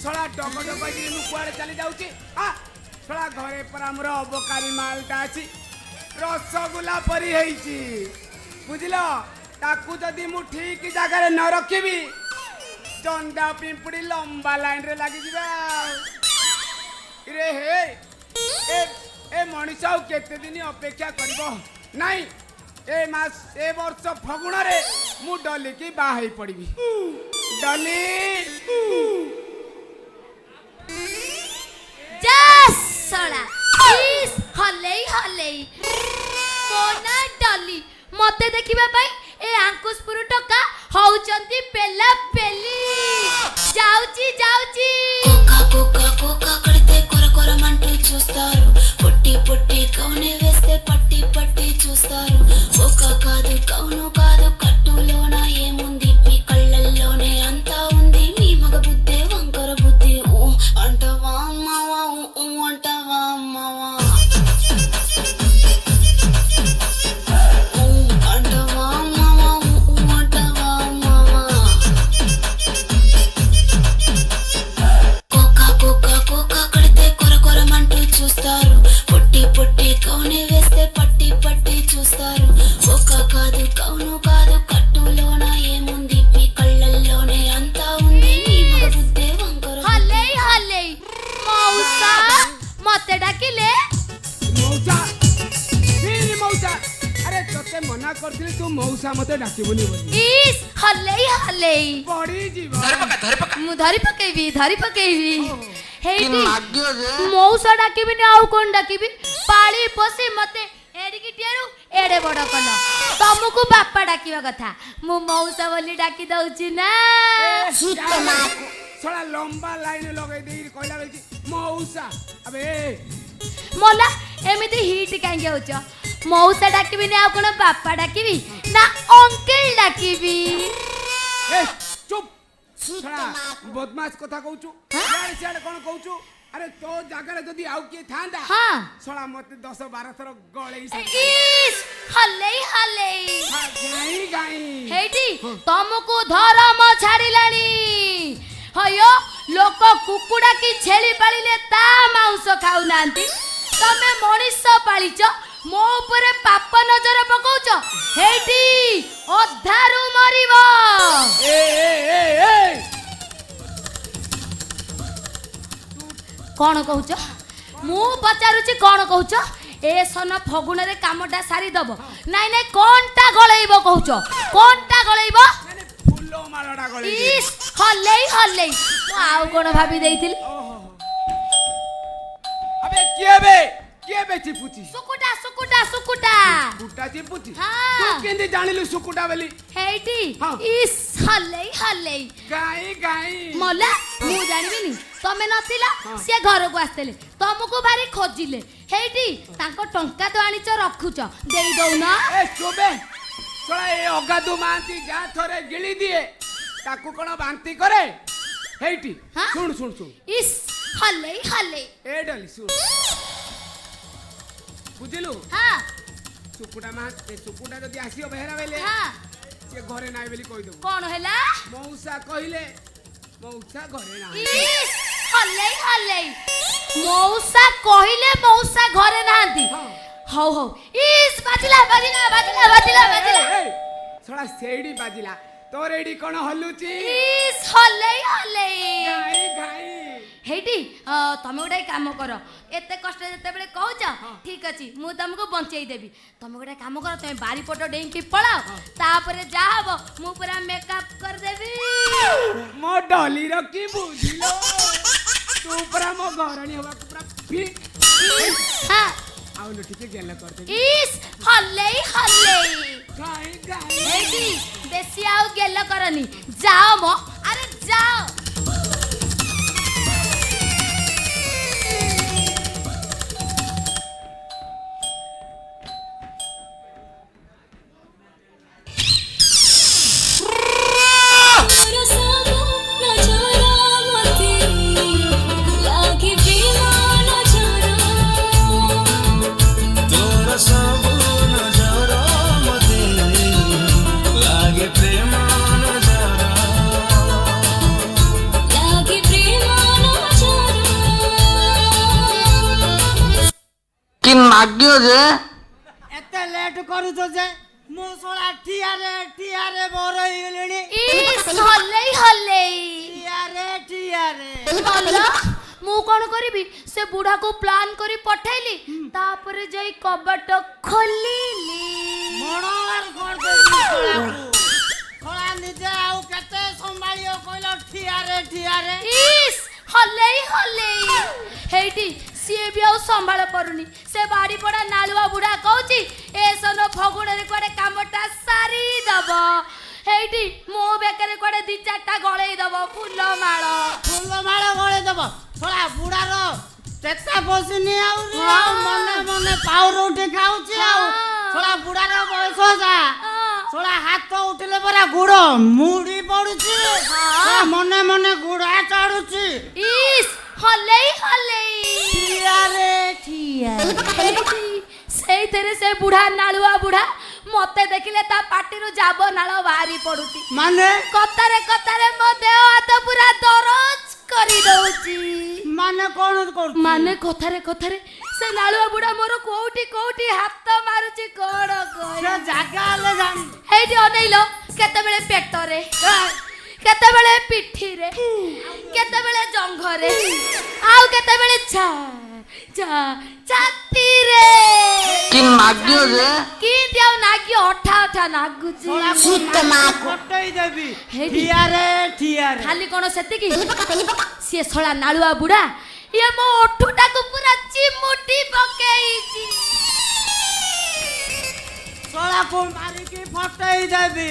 छड़ा डग डग कि मु कुआडे चली जाउची आ छड़ा घरे पर हमर अबकारी मालटा अछि रसगुल्ला परी हेइची बुझिलो ताकू जदी मु ठीक जगह रे न रखिबी चंदा पिंपुड़ी लंबा लाइन रे लागी जिबा रे हे ए मनीषा केते दिन अपेक्षा करबो नहीं ए मास ए वर्ष फगुण रे मु डली की बाहई पड़बी डली जस सड़ा इस हलेई हलेई कोना डली मते देखिबा पई ए अंकुशपुर टका हौचंती पेला पेली जाउची जाउची कोका कोका कोका कड़ते कोर कोर मंटू చూస్తారు పొట్టి పొట్టి కౌనే వేస్తే పట్టి పట్టి చూస్తారు కోకా కాదు కౌను కాదు కట్టులోన ఏముంది మీ కళ్ళల్లోనే అంతా ఉంది మీ మగ బుద్ధే వంకర బుద్ధి ఊ అంటవా అమ్మవా ఊ అంటవా అమ్మవా చూస్తారు పొట్టి పొట్టి కౌనే వేస్తే పట్టి పట్టి చూస్తారు కోకా కాదు కౌను కాదు కట్టులోన ఏముంది మీ కళ్ళల్లోనే అంతా ఉంది మీ మగ బుద్ధే వంకర హలేई హలేई మౌసా మతే डाकिले मौसा फिर मौसा अरे तोते मना करथिली तू मौसा मते डाकिबोनी बोली इस हलेई हलेई पड़ी जीवा मु धरी पकेबी हेटी मौसा डाकिबी ने आउ कोन डाकिबी पाली पोसी मते एडिकी टियारु एडे बड़ कल तुमको बापा डाकिबा कथा मु मौसा बोली डाकी दउची ना सला लंबा लाइन लगे देई कहला बेची मौसा अबे मोला एमिति हिट कांगे होच मौसा डाकिबी ने आउ कोन बापा डाकिबी ना अंकल डाकिबी ए चुप सला बदमाश कथा कहूचू यार सियाड़ कोन कहूचू अरे तो जागरे जदी आउ के थांदा हां सला मते 10 12 थर गळेई इस हलेई हलेई गाई गाई हेटी तुमको धर्म छाड़िलानी हयो लोक कुकुड़ा की छेली पालिले ता मांस खाउ नांती तमे मनीष पालिच मो ऊपर पाप नजर पकाउच हेटी अधारु मरिबो ए कौन कहूच मु पचारुची कौन कहूच ए सन फगुण रे कामटा सारी दब नाई नाई कोनटा गळेइबो कहूच कोनटा गळेइबो माने फुल्लो मालडा गळे इस हलेई हलेई मु आउ कोन भाबी देइथिली अबे के बे चिपुची सुकुटा सुकुटा सुकुटा सुकुटा चिपुची हाँ। तू केंदी जानिलु सुकुटा बेली हेटी हाँ। इस हलेई हलेई गाई गाई मोला मु जानिबिनी तमे नथिला से घर को आस्तेले तुमको भारी खोजिले हेटी तांको टंका तो आनिच रखुच देई दउना ए चोबे चला ए अगादु मांती जा थरे गिली दिए ताकू कोन बांती करे हेटी हाँ? सुन सुन सुन इस हलेई हलेई ए डली सुन बुझिलु हां सुकुटा मा ए सुकुटा जदी आसीओ बेहरा बेले हां से घरे नाइ बेली कहि दबो कौन हैला मौसा कहिले मौसा घरे ना इस हलेई हलेई मौसा कहिले मौसा घरे नांती हाँ। हौ हौ इस बाजिला बाजिला बाजिला बाजिला बाजिला थोड़ा सेडी बाजिला तोर एडी कोन हल्लुची इस हलेई हलेई गाई गाई हेटी तमे गोटे काम कर एते कष्ट जते बेले कहूच ठीक अछि मु तुमको बंचेई देबी तमे गोटे काम कर तमे बारी पट डेई की पळाओ तापरे जा हबो मु पूरा मेकअप कर देबी मो डली रो की बुझिलो तू पूरा मो घरणी होबा पूरा फिट हां आउ न ठीक गेल कर दे इस हल्लेई हल्लेई गाई गाई हेटी बेसी आउ गेल करनी जाओ मो अरे जाओ ମାଗିବ ଯେ ଏତେ ଲେଟ୍ କରୁଛ ଯେ ମୁଁ ଶଳା ଠିଆରେ ବର ହେଇଗଲିଣି। ଇସ୍ ହଲେଇ ହଲେଇ ଠିଆରେ ଭଲ ମୁଁ କଣ କରିବି ସେ ବୁଢାକୁ ପ୍ଲାନ୍ କରି ପଠେଇଲି ତାପରେ ଯାଇ କବାଟ ଖୋଲିଲି ମଣବାର କରିଦେବି ଶଳା ନିଜେ ଆଉ କେତେ ସମ୍ଭାଳିବ କହିଲ ଠିଆରେ ଇସ୍ ହଲେଇ ହଲେଇ ହେଇଟି ସିଏ ବି ଆଉ ସମ୍ଭାଳ ପାରୁନି ସେ ବାଡ଼ି ପଡ଼ା ନାଳୁଆ ବୁଢା କହୁଛି ଏ ସନ ଫଗୁଣରେ କୁଆଡେ କାମଟା ସାରି ଦବ ହେଇଟି ମୋ ବେକରେ କୁଆଡେ 2-4ଟା ଗଳେଇ ଦବ ଫୁଲ ମାଳ ଗଳେଇ ଦବ ଶଳା ବୁଢାର ଚେତା ପଶିନି ଆଉ ହଁ। ମନେ ପାଉର ଉଠି ଖାଉଛି ଆଉ ହଁ। ଶଳା ବୁଢାର ବୟସ ଯା ଶଳା ହାତ ଉଠିଲେ ପରା ଗୁଡ ମୁଡି ପଡୁଛି ଶଳା ମନେ ଗୁଡ ଚଢୁଛି ଇସ୍ ହଲେଇ ହଲେଇ ଠିଆରେ ସେଇଥିରେ ସେ ବୁଢା ନାଳୁଆ ବୁଢା ମତେ ଦେଖିଲେ ତା ପାଟିରୁ ଜାବ ନାଳ ବାହାରି ପଡୁଛି ମାନେ କତାରେ ମୋ ଦେହ ହାତ ପୁରା ଦରଜ କରି ଦଉଛି ମାନେ କଣ କରୁଛି ମାନେ କଥାରେ ସେ ନାଳୁଆ ବୁଢା ମୋର କୋଉଠି ହାତ ମାରୁଛି କଣ ସେ ଜାଗା ହେଲେ ଜାଣି ହେଇଠି ଅନେଇଲ କେତେବେଳେ ପେଟରେ କେତେବେଳେ ପିଠିରେ କେତେବେଳେ ଜଙ୍ଘରେ ଆଉ କେତେବେଳେ ଛାତିରେ କି ମାଗିବ ଯେ କିନ୍ତି ଆଉ ନାଗି ଅଠା ନାଗୁଛି କଟେଇ ଦେବି ହେଇଟି। ଠିଆରେ ଖାଲି କଣ ସେତିକି ସିଏ ଶଳା ନାଳୁଆ ବୁଢା ଇଏ ମୋ ଓଠଟାକୁ ପୁରା ଚିମୁଟି ପକେଇଛି ଶଳାକୁ ମାରିକି ଫଟେଇ ଦେବି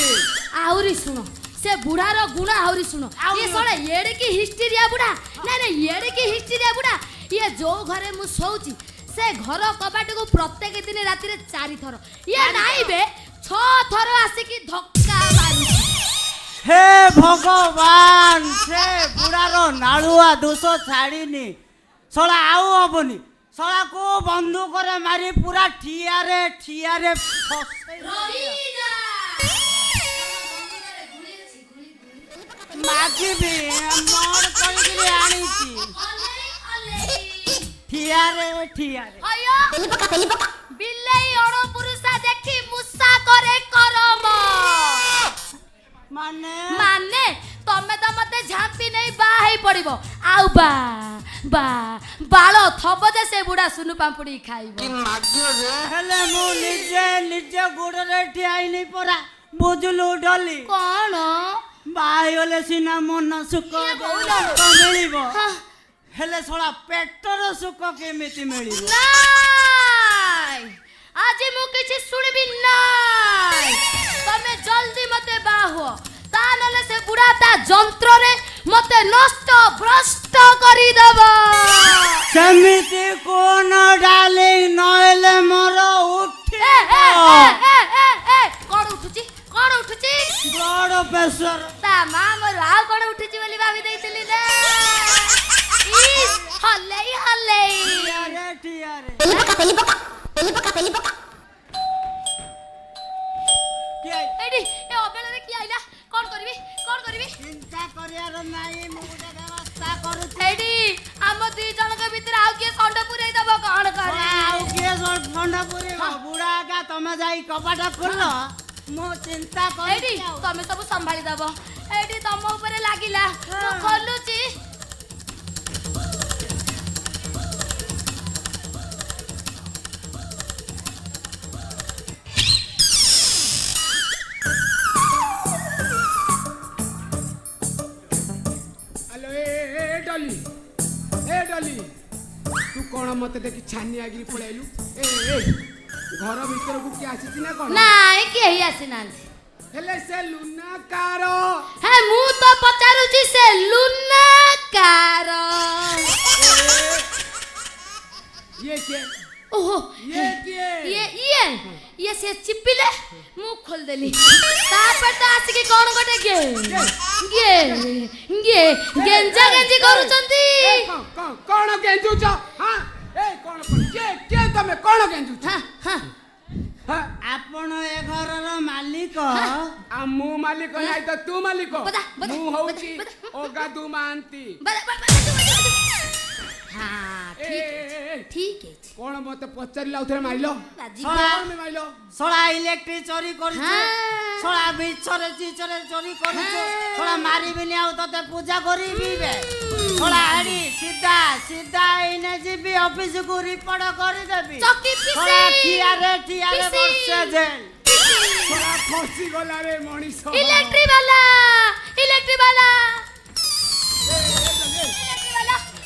ଆହୁରି ଶୁଣ ସେ ବୁଢାର ଗୁଣ ଆହୁରି ଶୁଣ ଇଏ ଶଳା ଏଡିକି ହିଷ୍ଟିରିଆ ବୁଢା ନାଇଁ ଏଡିକି ହିଷ୍ଟିରିଆ ବୁଢା ଇଏ ଯୋଉ ଘରେ ମୁଁ ଶୋଉଛି ସେ ଘର କବାଟକୁ ପ୍ରତ୍ୟେକ ଦିନ ରାତିରେ 4 ଥର ଇଏ ନାଇବେ 6 ଥର ଆସିକି ଧକ୍କା ମାରୁଛି ହେ ଭଗବାନ ସେ ବୁଢାର ନାଳୁଆ ଦୋଷ ଛାଡିନି ଶଳା ଆଉ ହବନି ଶଳାକୁ ବନ୍ଧୁକରେ ମାରି ପୁରା ଠିଆରେ ଫସେଇ ମାଗିବି ମୋର କରିକିରି ଆଣିଛି ଠିଆରେ ବିଲେଇ ଅଣପୁରୁଷା ଦେଖି ମୂଷା କରେ କରମ ମାନେ ତମେ ତ ମତେ ଝାମ୍ପି ନେଇ ବାହା ହେଇ ପଡିବ ଆଉ ବାଳ ଥବ ଯେ ସେ ବୁଢା ସୁନୁ ପାମ୍ପୁଡି ଖାଇବ କି ମାଗିବ ଯେ ହେଲେ ମୁଁ ନିଜେ ଗୋଡରେ ଠିଆଇନି ପରା ବୁଝିଲୁ ଡଲି କଣ ବାହା ହେଇଗଲେ ସିନା ମନ ସୁଖ ମିଳିବ ହେଲେ ଶଳା ପେଟର ସୁଖ କେମିତି ମିଳିବ ନାଇଁ ଆଜି ମୁଁ କିଛି ଶୁଣିବି ନାଇଁ ତମେ ଜଲ୍ଦି ମତେ ବାହା ହୁଅ ତା ନହେଲେ ସେ ବୁଢା ତା ଯନ୍ତ୍ରରେ ମତେ ନଷ୍ଟ ଭ୍ରଷ୍ଟ କରିଦବ ସେମିତି କୋନ ଡାଲି ନହେଲେ ମୋର ଉଠି କଣ ଉଠୁଛି ବ୍ଲଡ ପ୍ରେସର ତା ମା ମୋର ଆଉ କଣ ଉଠୁଛି ବୋଲି ଭାବି ଦେଇଥିଲି ନା ଇସ୍ ହଲେଇ ଠିଆରେ ଏଇଠି ଏ ଅବେଳରେ କିଏ ଆଇଲା କଣ କରିବି ଚିନ୍ତା କରିବାର ନାହିଁ ମୁଁ ଗୋଟେ ବ୍ୟବସ୍ଥା କରୁଛି ଏଇଠି ଆମ 2 ଜଣଙ୍କ ଭିତରେ ଆଉ କିଏ ଷଣ୍ଢ ପୁରେଇ ଦବ କଣ କରିବି ଆଉ କିଏ ଥଣ୍ଡା ପୁରେଇବ ବୁଢା ଆକା ତମେ ଯାଇ କବାଟ ଖୋଲ ମୁଁ ଚିନ୍ତା ଏଇଠି କରୁଛି ତମେ ସବୁ ସମ୍ଭାଳି ଦବ ଏଇଠି ତମ ଉପରେ ଲାଗିଲା ମୁଁ ଖୋଲୁଛି ହ୍ୟାଲୋ ଏ ଡଲି ତୁ କଣ ମତେ ଦେଖି ଛାନି ଆଗିରି ପଳେଇଲୁ ଏ ଘର ଭିତରକୁ କିଏ ଆସିଛି ନା କଣ ନାଇଁ କେହି ଆସିନାହାନ୍ତି ହେଲେ ସେ ଲୁନା କାର ହେ ମୁଁ ତ ପଚାରୁଛି ସେ ଲୁନା କାର ଇଏ କିଏ ଓହୋ ଇଏ କିଏ ଇଏ ସେ ଚିପିଲେ ମୁଁ ଖୋଲିଦେଲି ତାପରେ ତ ଆସିକି କଣ ଗୋଟେ ଗେଞ୍ଜା କରୁଛନ୍ତି କଣ ଗେଞ୍ଜୁଛ ହଁ ଏ କଣ କିଏ ତମେ କଣ ଗେଞ୍ଜୁଛ ଆପଣ ଏ ଘରର ମାଲିକ ମୁଁ ମାଲିକ ନାହିଁ ତ ତୁ ମାଲିକ ମୁଁ ହଉଛି ଅଗାଧୁ ମହାନ୍ତି ठीक है କଣ ମତେ ପଚାରିଲା ଆଉଥରେ ମାଇଲ ଶଳା କଣ ମାଇଲ ଶଳା ଇଲେକ୍ଟ୍ରି ଚୋରି କରିଛୁ ଶଳା ମିଛରେ ଚିଛରେ ଚୋରି କରିଛୁ ଶଳା ମାରିବିନି ଆଉ ତତେ ପୂଜା କରିବି ବେ ଶଳା ଆଡି ସିଧା ସିଧା ଏଇନେ ଯିବି ଅଫିସକୁ ରିପୋର୍ଟ କରିଦେବି ଚକି ଶଳା ପିସି ଠିଆରେ ବର୍ଷେ ଜେଲ ଶଳା ଖସି ଗଲା ରେ ମଣିଷ ଇଲେକ୍ଟ୍ରି ବାଲା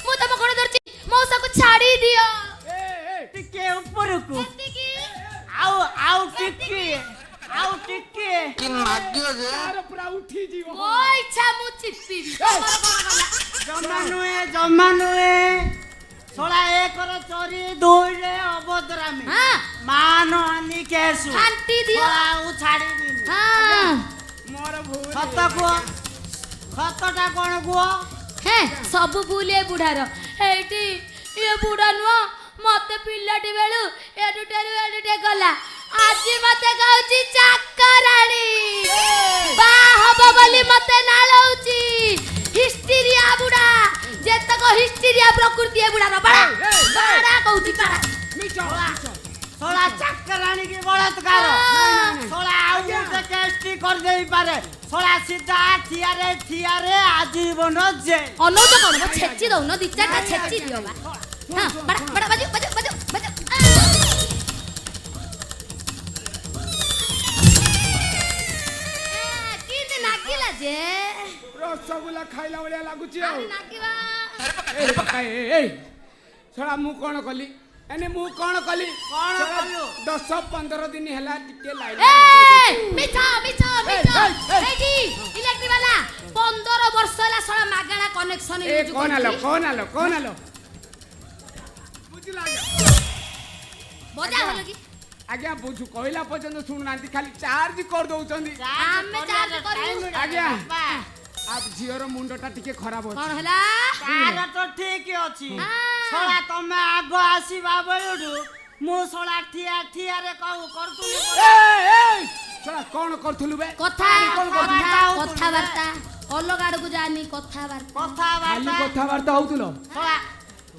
ମୁଁ ତମ ଗୋଡ଼ ଧରୁଛି ମଉସାକୁ ଛାଡ଼ି ଦିଅ ଟିକେ ଉପରକୁ ଏତିକି ଆଉ ଟିକେ କି ନାଗ୍ୟ ଯେ ତାର ପୁରା ଉଠି ଯିବ ମୋ ଇଚ୍ଛା ମୁଁ ଚିପିବି ତମର କଣ ଗଲା ଜମା ନୁହେଁ ଶଳା ଏକର ଚୋରି ଦୁଇରେ ଅଭଦ୍ରାମୀ ହଁ ମାନ ହାନି କେସୁ ଶାନ୍ତି ଦିଅ ଆଉ ଛାଡ଼ିବିନି ହଁ ମୋର ଭୁଲ ସତ କୁହ ସତଟା କଣ କୁହ ହେଁ ସବୁ ଭୁଲ ଏ ବୁଢ଼ାର ଏଇଠି ଏ ବୁଢ଼ା ନୁହଁ ମତେ ପିଲାଟି ବେଳୁ ଏଡୁଟେ ଗଲା ଆଜି ମତେ କହୁଛି ଚାକରାଣୀ ବାହା ହବ ବୋଲି ମତେ ନାଳଉଛି ହିଷ୍ଟିରିଆ ବୁଢ଼ା ଯେତକ ହିଷ୍ଟିରିଆ ପ୍ରକୃତି ଏ ବୁଢ଼ାର ପାଡ଼ା କହୁଛି ପାଡ଼ା ମିଛ ଶଳା ଚାକରାଣୀ କି ବଳାତ୍କାର ଶଳା ଆଉ ଗୋଟେ କେଷ୍ଟି କରିଦେଇ ପାରେ ଶଳା ସିଧା ଠିଆରେ ଆଜୀବନ ଜେଲ ଅନଉଛ କଣ ମ ଛେଚି ଦଉନ ଦି ଚାରିଟା ଛେଚି ଦିଅ ବା ହଁ ବାଡ଼ା ବାଜୁ କିନ୍ତି ନାଗିଲା ଯେ ରସଗୋଲା ଖାଇଲା ଭଳିଆ ଲାଗୁଛି ଆଉ ଆହୁରି ନାଗିବା ଏଇ ଶଳା ମୁଁ କଣ କଲି ମୁଁ କଣ କଲି କଣ କଲୁ? 10-15 ଦିନ ହେଲା ଟିକେ ଲାଇନ ମିଛ ଏଇଠି ଇଲେକ୍ଟ୍ରି ବାଲା 15 ବର୍ଷ ହେଲା ଶଳା ମାଗଣା କନେକ୍ସନ କଣ ଆଲୋ ବୁଝିଲା ବଜା ହଲ କି ଆଜ୍ଞା ବୁଝୁ କହିଲା ପର୍ଯ୍ୟନ୍ତ ଶୁଣୁନାହାନ୍ତି ଖାଲି ଚାର୍ଜ କରିଦଉଛନ୍ତି ଆମେ ଚାର୍ଜ କରିବୁ ଆଜ୍ଞା ଆଉ ଝିଅର ମୁଣ୍ଡଟା ଟିକେ ଖରାପ ଅଛି କଣ ହେଲା ତାର ତ ଠିକ ଅଛି ହଁ। ଶଳା ତମେ ଆଗ ଆସିବା ବେଳଠୁ ମୁଁ ଶଳା ଠିଆରେ କରୁଥିଲି ଶଳା କଣ କରୁଥିଲୁ ବେ କଥାବାର୍ତ୍ତା ଅଲଗା ଆଡକୁ ଯାନି କଥାବାର୍ତ୍ତା ଖାଲି କଥାବାର୍ତ୍ତା ହଉଥିଲ ଶଳା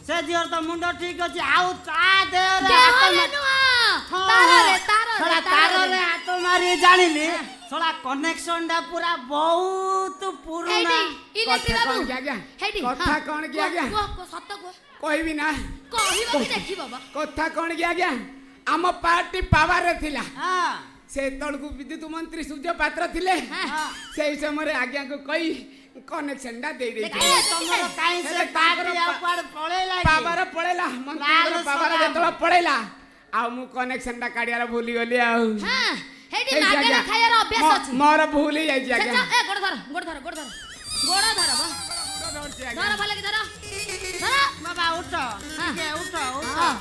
ସେ ଝିଅର ତ ମୁଣ୍ଡ ଠିକ ଅଛି ଆଉ ତା ଦେହରେ ଦେହରେ ନୁହଁ ତାରରେ ହାତ ମାରି ଜାଣିଲି ଶଳା କନେକ୍ସନ ଟା ପୁରା ବହୁତ ପୁରୁଣା ଇଲେକ୍ଟ୍ରି ବାବୁ କଣ କି ଆଜ୍ଞା? ହେଇଟି କଥା କଣ କି ଆଜ୍ଞା? ସତ କୁହ କହିବି ନା କହିବ କି ଦେଖିବ ବା କଥା କଣ କି ଆଜ୍ଞା ଆମ ପାର୍ଟି ପାୱାରରେ ଥିଲା ହଁ ସେତେବେଳକୁ ବିଦ୍ୟୁତ ମନ୍ତ୍ରୀ ସୂର୍ଯ୍ୟ ପାତ୍ର ଥିଲେ ସେଇ ସମୟରେ ଆଜ୍ଞାକୁ କହି କନେକ୍ସନ ଟା ଦେଇଦେଇଥିଲେ ତମର କାହିଁ ସେ ପାର୍ଟି ଆଉ କୁଆଡେ ପଳେଇଲା କି? ପାୱାର ପଳେଇଲା ମନ୍ତ୍ରୀଙ୍କର ପାୱାର ଯେତେବେଳେ ପଳେଇଲା ଆଉ ମୁଁ କନେକ୍ସନ ଟା କାଢିବାର ଭୁଲିଗଲି ଆଉ ହଁ ହେଇଟି ହେଇଛି ମାଗଣା ଆଜ୍ଞା। ଖାଇବାର ଅଭ୍ୟାସ ଅଛି ମୋର ଭୁଲ ହେଇଯାଇଛି ଆଜ୍ଞା ଏ ଗୋଡ଼ ଧର ଗୋଡ଼ ଧର ବା ଧରୁଛି ଆଜ୍ଞା। ଧର ଭଲ କି ଧର ବାବା ଉଠ ଟିକେ ଉଠ ହଁ।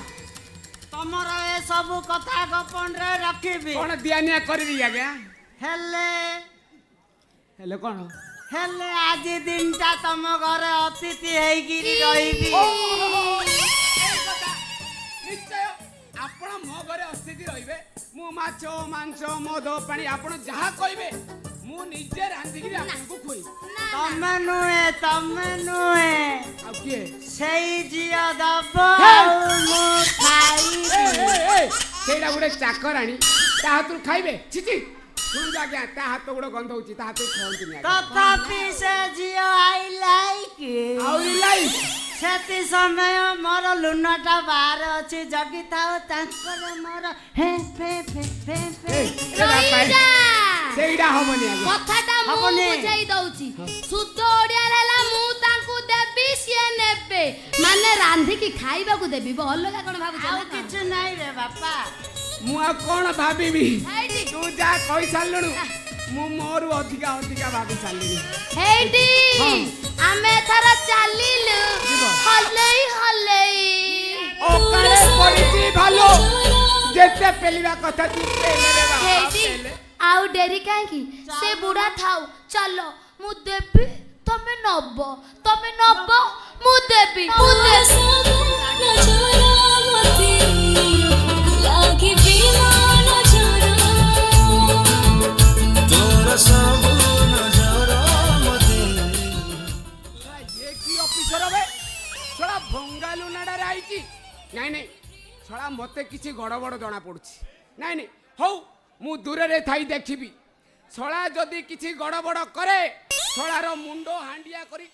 ତମର ଏ ସବୁ କଥା ଗୋପନରେ ରଖିବି କଣ ଦିଆ ନିଆ କରିବି ଆଜ୍ଞା ହେଲେ କଣ ଆଜି ଦିନଟା ତମ ଘରେ ଅତିଥି ହେଇକିରି ରହିବି ନିଶ୍ଚୟ ଆପଣ ମୋ ଘରେ ଅସ୍ଥିତି ରହିବେ ମୁଁ ମାଛ ମାଂସ ମଦ ପାଣି ଆପଣ ଯାହା କହିବେ ମୁଁ ନିଜେ ରାନ୍ଧିକିରି ଆପଣଙ୍କୁ ଖୁଆଇବି ତମେ ନୁହେଁ ଆଉ କିଏ ସେଇ ଝିଅ ଦବ ଆଉ ମୁଁ ଖାଇବି ସେଇଟା ଗୋଟେ ଚାକରାଣୀ ତା ହାତରୁ ଖାଇବେ ଛିଚି ଶୁଣନ୍ତୁ ଆଜ୍ଞା ତା ହାତ ଗୋଡ଼ ଗନ୍ଧ ହଉଛି ତା ହାତରୁ ଖାଆନ୍ତୁନି ଆଜ୍ଞା ତଥାପି ସେ ଝିଅ ଆଇ ଲାଇକ୍ ଆହୁରି ଲାଇଫ୍ ସେତି ସମୟ ମୋର ଲୁଣଟା ବାହାରେ ଅଛି ଜଗିଥାଉ ତାଙ୍କର ମୋର ରହିଯା ସେଇଟା ହବନି ଆଜ୍ଞା କଥାଟା ମୁଁ ହବନି। ବୁଝେଇ ଦଉଛି ଶୁଦ୍ଧ ଓଡିଆରେ ହେଲା ମୁଁ ତାଙ୍କୁ ଦେବି ସିଏ ନେବେ ମାନେ ରାନ୍ଧିକି ଖାଇବାକୁ ଦେବି ଅଲଗା କଣ ଭାବୁଛ ଆଉ ନା କଣ? କିଛି ନାହିଁ ରେ ବାପା ମୁଁ ଆଉ କଣ ଭାବିବି ହେଇଟି ତୁ ଯାହା କହିସାରିଲୁଣୁ ମୁଁ ମୋରୁ ଅଧିକା ଭାବି ସାରିଲିଣି ହେଇଟି ଆମେ ଏଥର ଚାଲିଲୁ ହଲେଇ ଅକାଳେ ପଡ଼ିଛି ଭାଲୁ ଯେତେ ପେଲିବା କଥା ତୁ ପେଲେରେ ବାପା ହେଇଟି ପେଲେ ଆଉ ଡେରି କାହିଁକି ସେ ବୁଢା ଥାଉ ଚାଲ ମୁଁ ଦେବି ତମେ ନବ ମୁଁ ଦେବି ये की ऑफिसर बे थोड़ा भंगालू नाडा राइट ନାଇଁ ନାଇଁ ଶଳା ମତେ କିଛି ଗଡ଼ବଡ଼ ଜଣା ପଡୁଛି। ନାଇଁ ନାଇଁ ହଉ ମୁଁ ଦୂରରେ ଥାଇ ଦେଖିବି। ଶଳା ଯଦି କିଛି ଗଡ଼ବଡ଼ କରେ ଶଳାର ମୁଣ୍ଡ ହାଣ୍ଡିଆ କରି